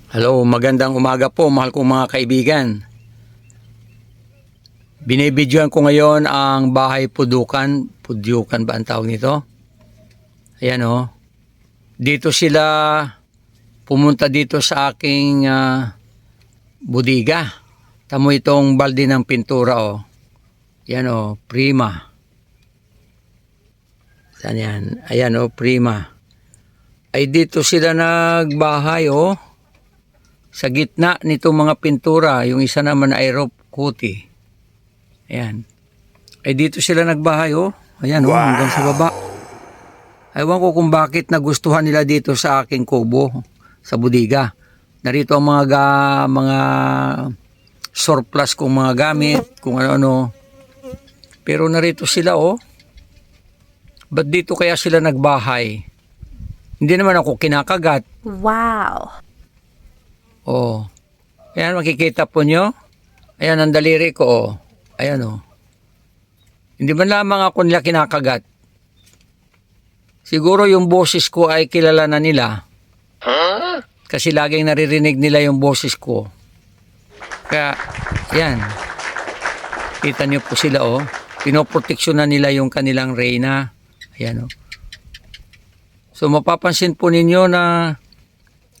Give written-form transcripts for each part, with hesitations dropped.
Hello, magandang umaga po mahal kong mga kaibigan. Binibidyoan ko ngayon ang bahay pudukan. Pudyukan ba ang tawag nito? Ayan o. Dito sila pumunta dito sa aking budiga. Tamo itong balde ng pintura o. Ayan o, prima. Saan yan? Ayan o, prima. Ay dito sila nagbahay o. Sa gitna nitong mga pintura, yung isa naman ay rope kuti. Ayan. Ay dito sila nagbahay oh. Ayan oh, hanggang sa baba. Ewan ko kung bakit nagustuhan nila dito sa aking kubo, sa budiga. Narito ang mga surplus kong mga gamit, kung ano-ano. Pero narito sila oh. Ba't dito kaya sila nagbahay? Hindi naman ako kinakagat. Wow! Oh. Ayan, makikita po nyo. Ayan, ang daliri ko, oh. Ayan, oh. Hindi man lamang ako nila kinakagat. Siguro yung boses ko ay kilala na nila. Kasi laging naririnig nila yung boses ko. Kaya, ayan. Kita nyo po sila, oh. Pinoproteksyon na nila yung kanilang reyna. Ayan, oh. So, mapapansin po ninyo na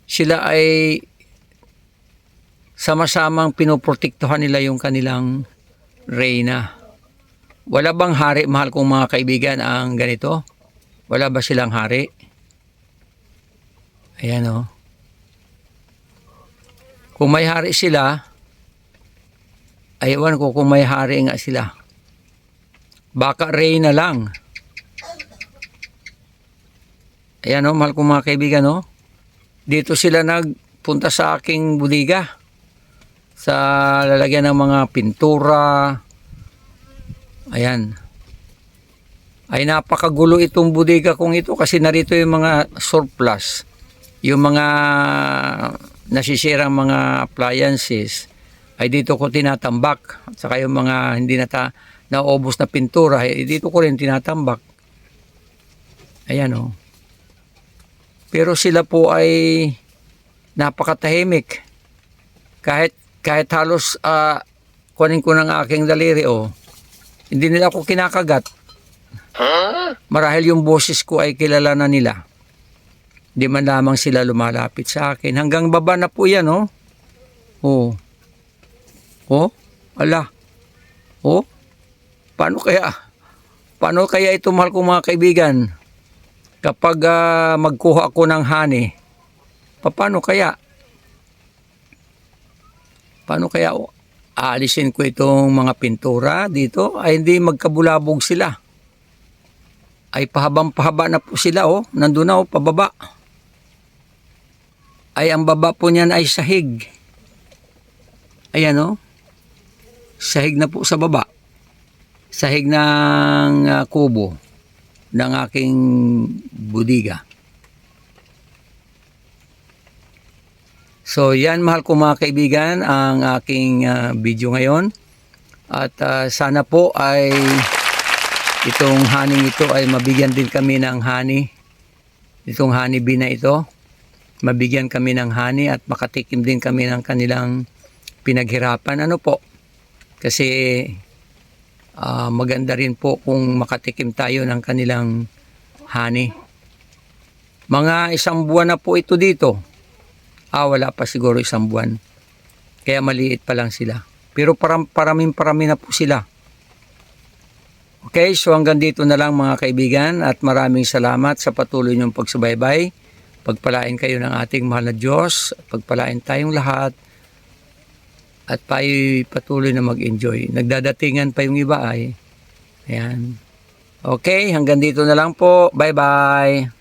sila ay sama-samang pinoprotektuhan nila yung kanilang reyna. Wala bang hari, mahal kong mga kaibigan, ang ganito? Wala ba silang hari? Ayan o. Kung may hari sila, ayawan ko kung may hari nga sila. Baka reyna lang. Ayan o, mahal kong mga kaibigan o. Dito sila nagpunta sa aking budiga. Sa lalagyan ng mga pintura. Ayan. Ay napakagulo itong budiga kong ito kasi narito yung mga surplus. Yung mga nasisirang mga appliances ay dito ko tinatambak. At saka yung mga hindi naubos na pintura ay dito ko rin tinatambak. Ayan o. Pero sila po ay napakatahimik. Kahit halos kunin ko ng aking daliri hindi nila ako kinakagat. Marahil yung boses ko ay kilala na nila. Hindi man lamang sila lumalapit sa akin. Hanggang baba na po yan Oh. Ala. Paano kaya ito mahal kong mga kaibigan? Kapag magkuha ako ng honey, paano kaya? Paano kaya aalisin ko itong mga pintura dito? Ay hindi magkabulabog sila. Ay pahabang-pahaba na po sila Nandun na pababa. Ay ang baba po niyan ay sahig. Ayan Sahig na po sa baba. Sahig ng kubo ng aking budiga. So yan mahal ko mga kaibigan ang aking video ngayon at sana po ay itong honey ito ay mabigyan din kami ng honey. Itong honey bee na ito, mabigyan kami ng honey at makatikim din kami ng kanilang pinaghirapan. Ano po? Kasi maganda rin po kung makatikim tayo ng kanilang honey. Mga 1 buwan na po ito dito. Wala pa siguro 1 buwan. Kaya maliit pa lang sila. Pero parami na po sila. Okay, so hanggang dito na lang mga kaibigan at maraming salamat sa patuloy niyong pagsubaybay. Pagpalain kayo ng ating mahal na Diyos. Pagpalain tayong lahat. At patuloy na mag-enjoy. Nagdadatingan pa yung iba ay. Ayan. Okay, hanggang dito na lang po. Bye-bye.